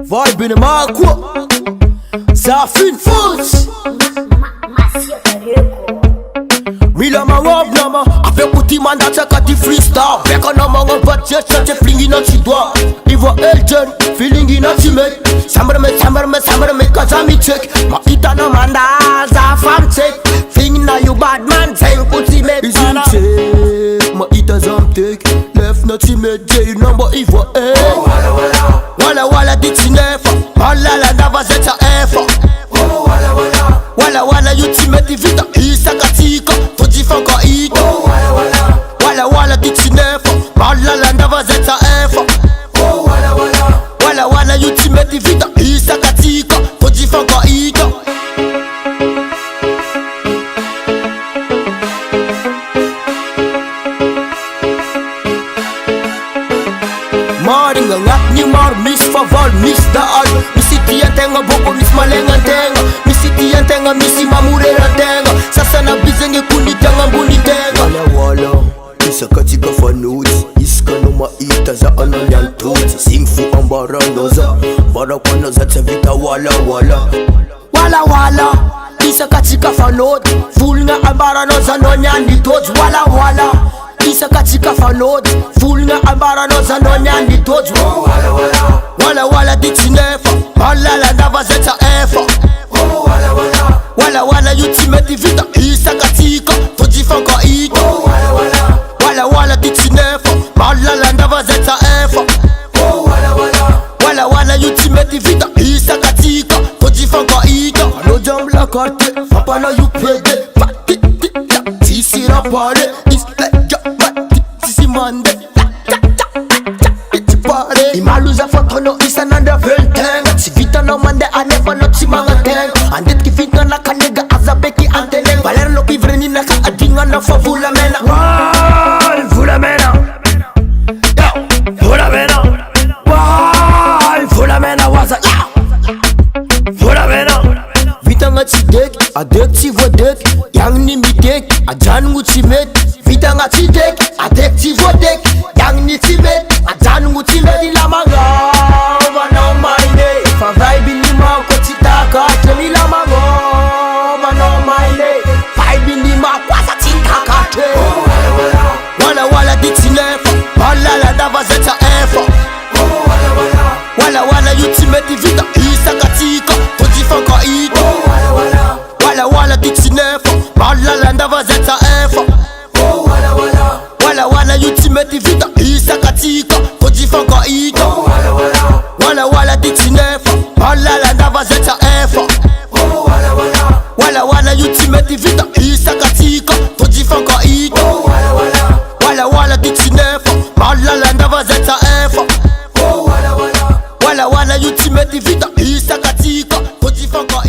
Vibe in the marco Zafin Foods Mila marab nama Avec petit mandat t'as dit freestyle Avec un homme en budget ça t'es flingy dans tes doigts Ivo Elton feeling in a teammate Sambar me kazami check Ma ita no manda Zafam check Fling na you bad man Zeng kuti me is in check Ma ita zam take Left na teammate J number Ivo Wala wala dixi nefa Wala la dava zeta efa Wala you teammate vita Isa katika Tojifanka ito Wala dixi nefa Wala la dava zeta efa Wala you teammate vita Isa katika Tojifanka ito Maringa ngat ni mar miss favor miss daal Misiti yang tenga boko miss malenga tenga Misiti yang tenga misi mamurera tenga Sasa na bizenge kundi tenga mbuni tenga Wala isa katika fanuzi Iska no maita za ananyantuzi Singfu ambara noza Bara kwana za tevita wala isa katika fanodi Full nga ambara noza no nyandi tozi Wala isa katika fanodi Full nga ambara noza no nyandi tozi Wala dixi nefa Wala la dava zeta efa Wala you teammate vita Isa katika Tojifanka ito Wala dixi nefa Wala la dava zeta efa Wala you teammate vita Isa katika Tojifanka ito No jam la carte Papa na you pede Pati Tisi rapare It's like Tisi mande Imaluza foto no isa nanda velteng Si vita no mande anefa no chimanga teng Andet ki vita na kanega azabeki anteneng Valer lo kivreni na ka adinga na fa vula mena Wal vula mena Yo, vula mena Wal vula mena waza Vula mena Vita nga chidek, adek chi vodek Yang ni midek, ajan ngu chimet Vita nga chidek, adek chi vodek Yang ni chimet Ajan nguti medi la mango Vano maine Fa vibe ni ma ko chitaka Temi la mango Vano maine Vibe ni ma kwasa chitaka te Wala dixi nefa Wala la dava zeta efa Wala you teammate vita Isa katika Tojifanka ito Wala dixi nefa Wala la dava zeta efa Wala you teammate vita Isa katika Tojifanka ito Wala dixi nefa Wala la dava zeta efa Wala you teammate vita Isa katika Tojifanka ito Wala dixi nefa Wala la dava zeta efa Wala you teammate vita Isa katika Tojifanka